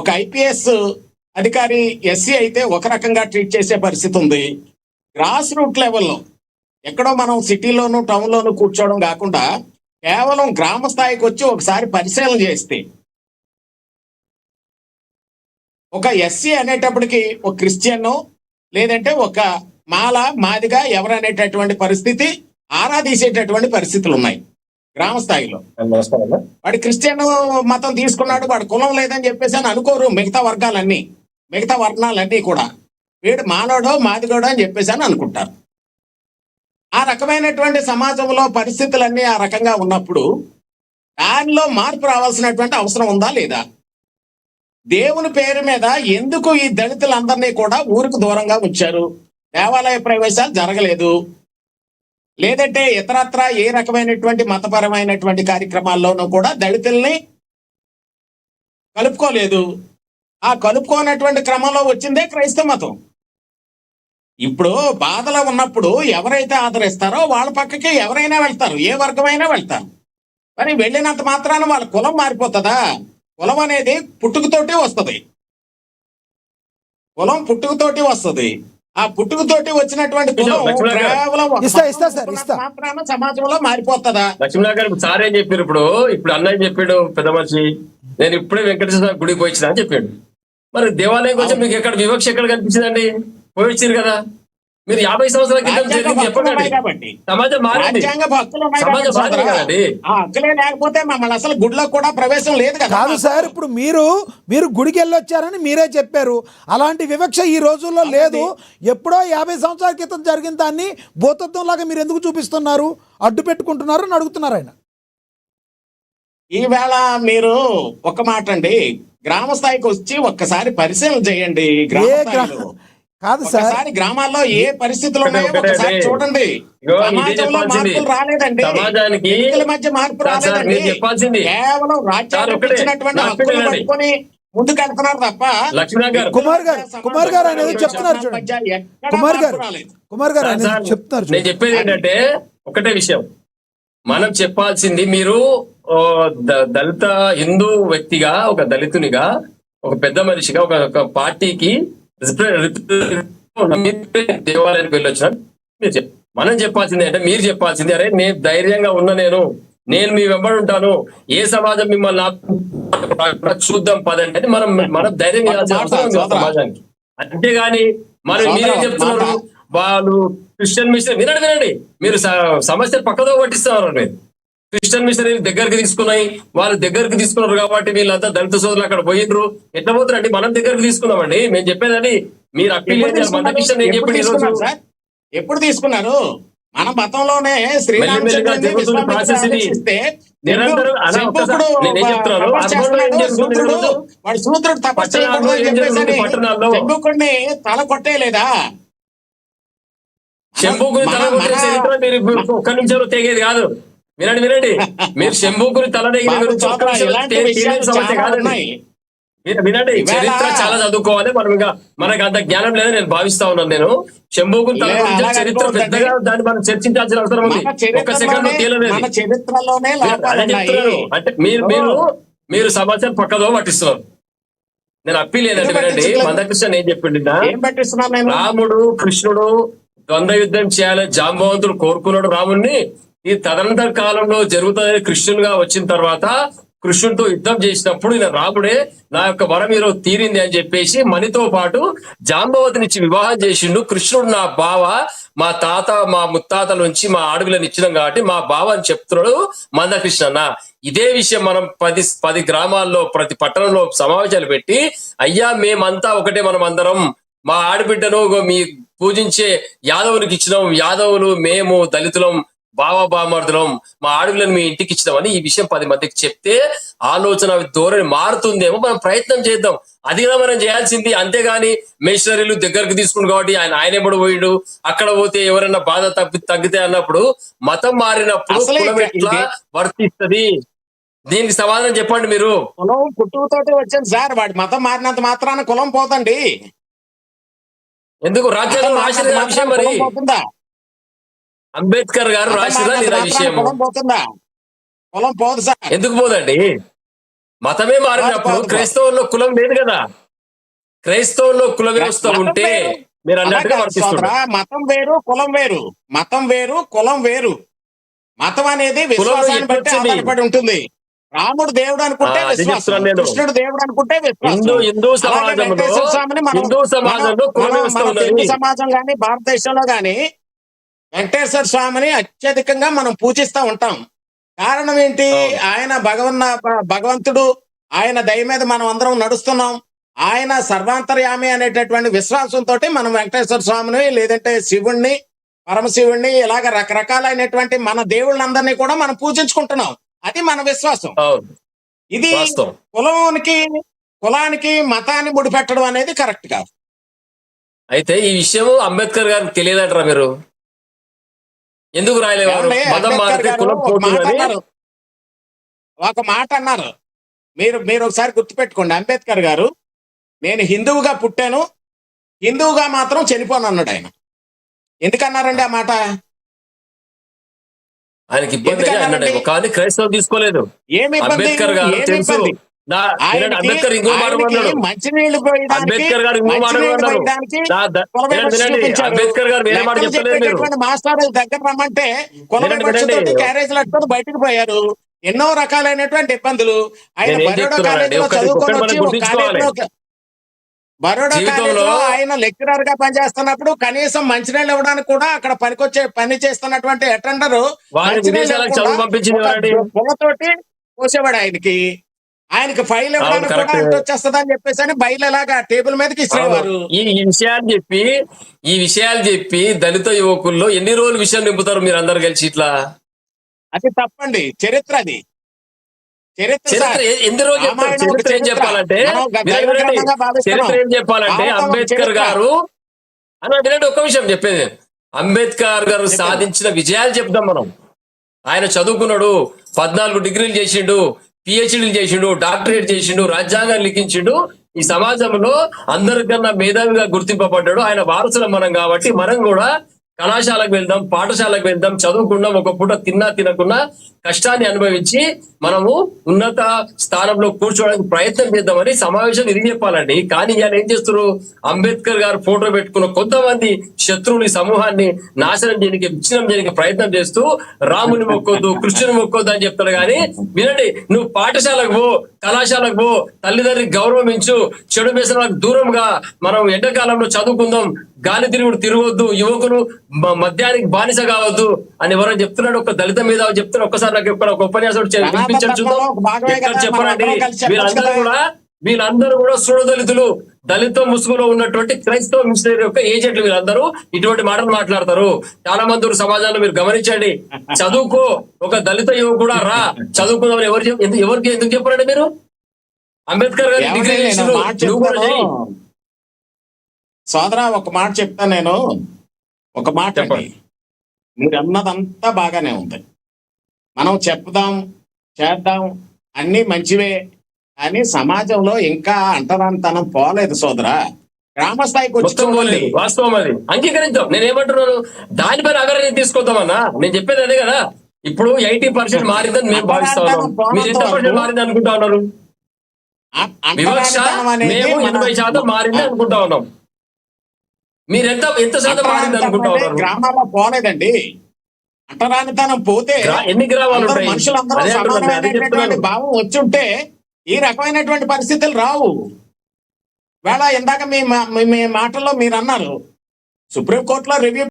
ఒక ఐపీఎస్ అధికారి ఎస్సీ అయితే ఒక రకంగా ట్రీట్ చేసే పరిస్థితి ఉంది. గ్రాస్ రూట్ లెవెల్లో ఎక్కడో మనం సిటీలోను టౌన్లోను కూర్చోవడం కాకుండా కేవలం గ్రామ స్థాయికి వచ్చి ఒకసారి పరిశీలన చేస్తే ఒక ఎస్సీ అనేటప్పటికి ఒక క్రిస్టియన్ లేదంటే ఒక మాదిగా ఎవరనేటటువంటి పరిస్థితి ఆరాధీసేటటువంటి పరిస్థితులు ఉన్నాయి గ్రామ స్థాయిలో. వాడు క్రిస్టియన్ మతం తీసుకున్నాడు, వాడు కులం లేదని చెప్పేసి అని అనుకోరు మిగతా వర్ణాలన్నీ కూడా. వీడు మానవుడో మాదిగోడో అని చెప్పేసి అని అనుకుంటారు. ఆ రకమైనటువంటి సమాజంలో పరిస్థితులన్నీ ఆ రకంగా ఉన్నప్పుడు దానిలో మార్పు రావాల్సినటువంటి అవసరం ఉందా లేదా? దేవుని పేరు మీద ఎందుకు ఈ దళితులందరినీ కూడా ఊరికి దూరంగా ఉంచారు? దేవాలయ ప్రవేశాలు జరగలేదు, లేదంటే ఇతరత్ర ఏ రకమైనటువంటి మతపరమైనటువంటి కార్యక్రమాల్లోనూ కూడా దళితుల్ని కలుపుకోలేదు. ఆ కలుపుకోనటువంటి క్రమంలో వచ్చిందే క్రైస్తవ మతం. ఇప్పుడు బాధలో ఉన్నప్పుడు ఎవరైతే ఆదరిస్తారో వాళ్ళ పక్కకి ఎవరైనా వెళ్తారు, ఏ వర్గమైనా వెళ్తారు. మరి వెళ్ళినంత మాత్రాన వాళ్ళ కులం మారిపోతుందా? కులం అనేది పుట్టుకతోటి వస్తుంది. ఆ పుట్టుకతోటి వచ్చినటువంటి కులం కేవలం మాత్రాన సమాజంలో మారిపోతుందా? లక్ష్మణ గారు సార్ ఏం చెప్పారు? ఇప్పుడు అన్నయ్య చెప్పాడు, పెద్ద మనిషి, నేను ఇప్పుడే వెంకటేశ్వర గుడికి పోయించిన అని చెప్పాడు. మరి దేవాలయం వచ్చి మీకు ఎక్కడ వివక్ష ఎక్కడ కనిపించిందండి? పోయించారు కదా మీరు 50 సంవత్సరాల క్రితం జరిగింది చెప్పండి. సమాజం మారింది, సమాజం మారింది కదండి. హక్కులే లేకపోతే మమ్మల్ని అసలు గుడిలో కూడా ప్రవేశం లేదు కదా. కాదు సార్, ఇప్పుడు మీరు గుడికి వెళ్ళొచ్చారని మీరే చెప్పారు. అలాంటి వివక్ష ఈ రోజుల్లో లేదు. ఎప్పుడో 50 సంవత్సరాల క్రితం జరిగిన దాన్ని భూతత్వం లాగా మీరు ఎందుకు చూపిస్తున్నారు, అడ్డు పెట్టుకుంటున్నారు అని అడుగుతున్నారు ఆయన. ఈవేళ మీరు ఒక మాట అండి, గ్రామ స్థాయికి వచ్చి ఒక్కసారి పరిశీలన చేయండి. కాదు సార్, గ్రామాల్లో ఏ పరిస్థితులు ఉన్నాయో ఒకసారి చూడండి. సమాజంలో మార్పులు రాలేదండి, వ్యక్తుల మధ్య మార్పు రాలేదండి. కేవలం రాజ్యాంగం ఇచ్చినటువంటి హక్కులు పట్టుకొని ముందుకు వెళ్తున్నారు తప్ప. కుమార్ గారు అనేది చెప్తున్నారు చూడండి. కుమార్ గారు అనేది చెప్తున్నారు. నేను చెప్పేది ఏంటంటే ఒకటే విషయం, మనం చెప్పాల్సింది, మీరు దళిత హిందూ వ్యక్తిగా, ఒక దళితునిగా, ఒక పెద్ద మనిషిగా, ఒక పార్టీకి దేవాలయానికి వెళ్ళొచ్చిన మనం చెప్పాల్సింది అంటే, మీరు చెప్పాల్సింది, అరే నేను ధైర్యంగా ఉన్నా, నేను మీ వెంబడి ఉంటాను, ఏ సమాజం మిమ్మల్ని చూద్దాం పదండి అని మనం ధైర్యం చేయాల్సిన అవసరం ఉంది సమాజానికి. అంతేగాని మీరేం చెప్తున్నారు, వాళ్ళు క్రిస్టియన్ మిషనరీ వినండి, మీరు సమస్యలు పక్కదో పట్టిస్తున్నారు. మీరు క్రిస్టియన్ మిషనరీ దగ్గరికి తీసుకున్నారు కాబట్టి వీళ్ళంతా దళిత సోదరులు అక్కడ పోయినరు. ఎట్లా పోతారండి? మనం దగ్గరికి తీసుకున్నామండి. మేము చెప్పేదని మీరు అప్పీల్ చేయాలి. మన కిషన్ ఏం చెప్పండి ఈరోజు? ఎప్పుడు తీసుకున్నారు? మన మతంలోనే శంభుకుడిని తల కొట్టేయలేదా? శంభుకుని తల కొట్టే చరిత్ర మీరు ఒక్క నిమిషంలో తెగేది కాదు. వినండి, మీరు శంభుకుని తల సమస్య కాదండి. వినండి, చరిత్ర చాలా చదువుకోవాలి. మనకు అంత జ్ఞానం లేదని నేను భావిస్తా ఉన్నాను. నేను శంభుకుని తల గురించి చరిత్ర పెద్దగా దాన్ని మనం చర్చించాల్సిన అవసరం ఉంది. ఒక సెకండ్ తేలలేదు. అంటే మీరు సమస్యను పక్కదో పట్టిస్తున్నారు. నేను అప్పీల్ లేదండి. వినండి, మందకృష్ణ ఏం చెప్పిండి, రాముడు కృష్ణుడు ద్వంద్వ యుద్ధం చేయాలని జాంబవంతుడు కోరుకున్నాడు రాముడిని. ఈ తదనంతర కాలంలో జరుగుతుంది. కృష్ణునిగా వచ్చిన తర్వాత కృష్ణుడితో యుద్ధం చేసినప్పుడు ఈయన రాముడే నా యొక్క వరం ఈరోజు తీరింది అని చెప్పేసి మణితో పాటు జాంబవతినిచ్చి వివాహం చేసిండు. కృష్ణుడు నా బావ, మా తాత మా ముత్తాతల నుంచి మా అడుగులను ఇచ్చినాం కాబట్టి మా బావ అని చెప్తున్నాడు మందకృష్ణ. ఇదే విషయం మనం 10 గ్రామాల్లో, ప్రతి పట్టణంలో సమావేశాలు పెట్టి, అయ్యా మేమంతా ఒకటే, మనం అందరం మా ఆడబిడ్డను మీ పూజించే యాదవునికి ఇచ్చినాం, యాదవులు మేము దళితులం, బామర్దులం, మా ఆడవులను మీ ఇంటికి ఇచ్చినామని ఈ విషయం 10 మందికి చెప్తే ఆలోచన ధోరణి మారుతుందేమో. మనం ప్రయత్నం చేద్దాం, అది కదా మనం చేయాల్సింది. అంతేగాని మిషనరీలు దగ్గరకు తీసుకుని కాబట్టి ఆయన ఎప్పుడు పోయిండు, అక్కడ పోతే ఎవరైనా బాధ తగ్గితే అన్నప్పుడు, మతం మారినప్పుడు కులం ఎట్లా వర్తిస్తుంది? దీనికి సమాధానం చెప్పండి మీరు. కులం పుట్టుకతోటి వచ్చింది సార్, వాడి మతం మారినంత మాత్రాన కులం పోతండి. ఎందుకు? రాజ్యాంగం రాసిన విషయం మరి అంబేద్కర్ గారు రాసిన విషయం పొలం పోదు సార్. ఎందుకు పోదండి? మతమే మారినప్పుడు కాదు. క్రైస్తవుల్లో కులం లేదు కదా. క్రైస్తవుల్లో కుల వ్యవస్థ మతం ఉంటే వేరు. మీరు అన్నట్టుగా అలాగే వర్తిస్తున్నారు. సోదరా, మతం వేరు కులం వేరు. మతం వేరు కులం వేరు. మతం అనేది విశ్వాసాన్ని బట్టి ఎట్లొచ్చింది? ఆధారపడి ఉంటుంది. రాముడు దేవుడు అనుకుంటే అదే విశ్వాసం, చెప్తున్నాను నేను. కృష్ణుడు దేవుడు అనుకుంటే విశ్వాసం. హిందూ అలాగే సమాజంలో వెంకటేశ్వర స్వామిని హిందూ సమాజంలో కుల వ్యవస్థ మన ఉన్నది. తెలుగు సమాజం గాని భారతదేశంలో గాని వెంకటేశ్వర స్వామిని అత్యధికంగా మనం పూజిస్తూ ఉంటాం. కారణం ఏంటి? అవును. ఆయన భగవంతుడు, ఆయన దయ మీద మనం అందరం నడుస్తున్నాం. ఆయన సర్వాంతర్యామి అనేటటువంటి విశ్వాసంతో మనం వెంకటేశ్వర స్వామిని లేదంటే శివుణ్ణి, పరమశివుణ్ణి ఇలాగ రకరకాలైనటువంటి మన దేవుళ్ళందరినీ కూడా మనం పూజించుకుంటున్నాం. అది మన విశ్వాసం. అవును, ఇది వాస్తవం. కులానికి మతాన్ని ముడిపెట్టడం అనేది కరెక్ట్ కాదు. అయితే ఈ విషయం అంబేద్కర్ గారికి తెలియదంటారా మీరు? ఎందుకు రాయలేవారు? ఏమండి, మతం అంబేద్కర్ మారితే గారు కులం పోతుందని. ఒక మాట అన్నారు. మీరు ఒకసారి గుర్తుపెట్టుకోండి. అంబేద్కర్ గారు, నేను హిందువుగా పుట్టాను, హిందువుగా మాత్రం చనిపోను అన్నాడు ఆయన. ఎందుకన్నారండి ఆ మాట? ఆయనకి ఇబ్బంది ఎందుకన్నారండి? అన్నాడు, కానీ క్రైస్తవులు తీసుకోలేదు. ఏమి ఇబ్బంది? అంబేద్కర్ గారు ఏమి తెలుసు. ఇబ్బంది? అంబేద్కర్ ఇంకో మాట అన్నాడు. మంచినీళ్ళు పోయడానికి, అంబేద్కర్ గారు ఇంకో మాట మంచినీళ్ళు అన్నారు. పోయడానికి వినండి, కుల వివక్ష వినండి. చూపించారు. అంబేద్కర్ గారు వేరే మాట లెక్కలు చెప్తలేదు మీరు. చెప్పేటటువంటి మాస్టర్ల దగ్గర రమ్మంటే కుల వినండి, వివక్షతోటి వినండి. క్యారేజీలు అట్టుకొని బయటకు పోయారు. ఎన్నో రకాలైనటువంటి ఇబ్బందులు. ఆయన నేను ఏం బరోడా చెప్తున్నానండి, కాలేజీలో ఒకటి చదువుకొని మనం వచ్చి ఒక గుర్తుంచుకోవాలి. కాలేజీలో బరోడా జీవితంలో కాలేజీలో ఆయన లెక్చరర్ గా పనిచేస్తున్నప్పుడు కనీసం మంచినీళ్ళు ఇవ్వడానికి కూడా అక్కడ పని చేస్తున్నటువంటి అటెండర్ వారిని విదేశాలకు చదువు పంపించింది ఎవరండి? పుల్లతోటి పోసేవాడు ఆయనకి ఫైల్ ఇవ్వడానికి కూడా correct. అంత వచ్చేస్తుంది అని చెప్పేసి అని బయలు ఎలాగా టేబుల్ మీదకి ఇచ్చేవారు. ఈ విషయాలు చెప్పి దళిత యువకుల్లో ఎన్ని రోజులు విషయం నింపుతారు మీరు అందరు కలిసి ఇట్లా? అది తప్పండి. చరిత్ర అది. చరిత్ర చరిత్ర ఎన్ని రోజులు చెప్తారు? రామాయణం ఒక చరిత్ర ఏం చరిత్ర. చెప్పాలంటే మనం మీరు దైవ వినండి. గ్రంథంగా భావిస్తున్నాం. చరిత్ర ఏం చెప్పాలంటే భారతం ఒక అంబేద్కర్ చరిత్ర. గారు వినండి, ఒక్క విషయం చెప్పేది. అంబేద్కర్ గారు సాధించిన విజయాలు చెప్తాం మనం. ఆయన చదువుకున్నాడు, 14 డిగ్రీలు చేసిండు, పిహెచ్డీలు చేసిండు, డాక్టరేట్ చేసిండు, రాజ్యాంగాన్ని లిఖించిండు. ఈ సమాజంలో అందరికన్నా మేధావిగా గుర్తింపబడ్డాడు. ఆయన వారసులం మనం కాబట్టి మనం కూడా కళాశాలకు వెళ్దాం, పాఠశాలకు వెళ్దాం, చదువుకుందాం. ఒక పూట తిన్నా తినకున్నా కష్టాన్ని అనుభవించి మనము ఉన్నత స్థానంలో కూర్చోవడానికి ప్రయత్నం చేద్దామని సమావేశం ఇది చెప్పాలండి. కానీ ఇవాళ ఏం చేస్తారు? అంబేద్కర్ గారు ఫోటో పెట్టుకున్న కొంతమంది శత్రువుని సమూహాన్ని నాశనం చేయడానికి, విచ్ఛిన్నం చేయడానికి ప్రయత్నం చేస్తూ రాముని మొక్కొద్దు, కృష్ణుని మొక్కొద్దు అని చెప్తాడు. కానీ వినండి, నువ్వు పాఠశాలకు పో, కళాశాలకు పో, తల్లిదండ్రులకు గౌరవించు, చెడు వ్యసనాలకు దూరంగా మనం ఎండాకాలంలో చదువుకుందాం, గాలి తిరగొద్దు, యువకులు మద్యానికి బానిస కావద్దు అని ఎవరో చెప్తున్నాడు. ఒక దళిత మీద చెప్తున్నా. ఒక్కసారి నాకు ఎక్కడ ఒక ఉపన్యాసం వినిపించండి చూద్దాం. ఎక్కడ చెప్పనండి. వీళ్ళందరూ కూడా సుడదళితులు, దళిత ముసుగులో ఉన్నటువంటి క్రైస్తవ మిషనరీ యొక్క ఏజెంట్లు. వీళ్ళందరూ ఇటువంటి మాటలు మాట్లాడతారు. చాలా మంది సమాజంలో మీరు గమనించండి. చదువుకో, ఒక దళిత యువకుడు కూడా రా చదువుకుందామని ఎవరికి ఎందుకు చెప్పారండి మీరు? అంబేద్కర్ గారు డిగ్రీ సోదరా, ఒక మాట చెప్తాను నేను. ఒక మాట అండి, మీరు అన్నదంతా బాగానే ఉంది. మనం చెప్దాం, చేద్దాం, అన్ని మంచివే. కానీ సమాజంలో ఇంకా అంటరానితనం పోలేదు సోదరా. గ్రామ స్థాయికి వచ్చి వాస్తవం అది అంగీకరించాం. నేనేమంటున్నాను, దానిపైన అగరని తీసుకొద్దామన్నా. నేను చెప్పేది అదే కదా. ఇప్పుడు 80% మారిందని మేము భావిస్తా ఉన్నాం. మీరు ఎంత పర్సెంట్ మారింది అనుకుంటా ఉన్నారు? వివక్ష మేము 80% మారింది అనుకుంటా ఉన్నాం. మీరు ఎంత శాతం మారింది అనుకుంటా ఉన్నారు? గ్రామాల్లో పోలేదండి. అంటరానితనం పోతే ఎన్ని గ్రామాలు ఉంటాయి? మనుషులందరూ సమానమైనటువంటి భావం వచ్చుంటే ఈ రకమైనటువంటి పరిస్థితులు రావు. వేళ ఇందాక మీ మాటల్లో మీరు అన్నారు, సుప్రీంకోర్టులో రివ్యూ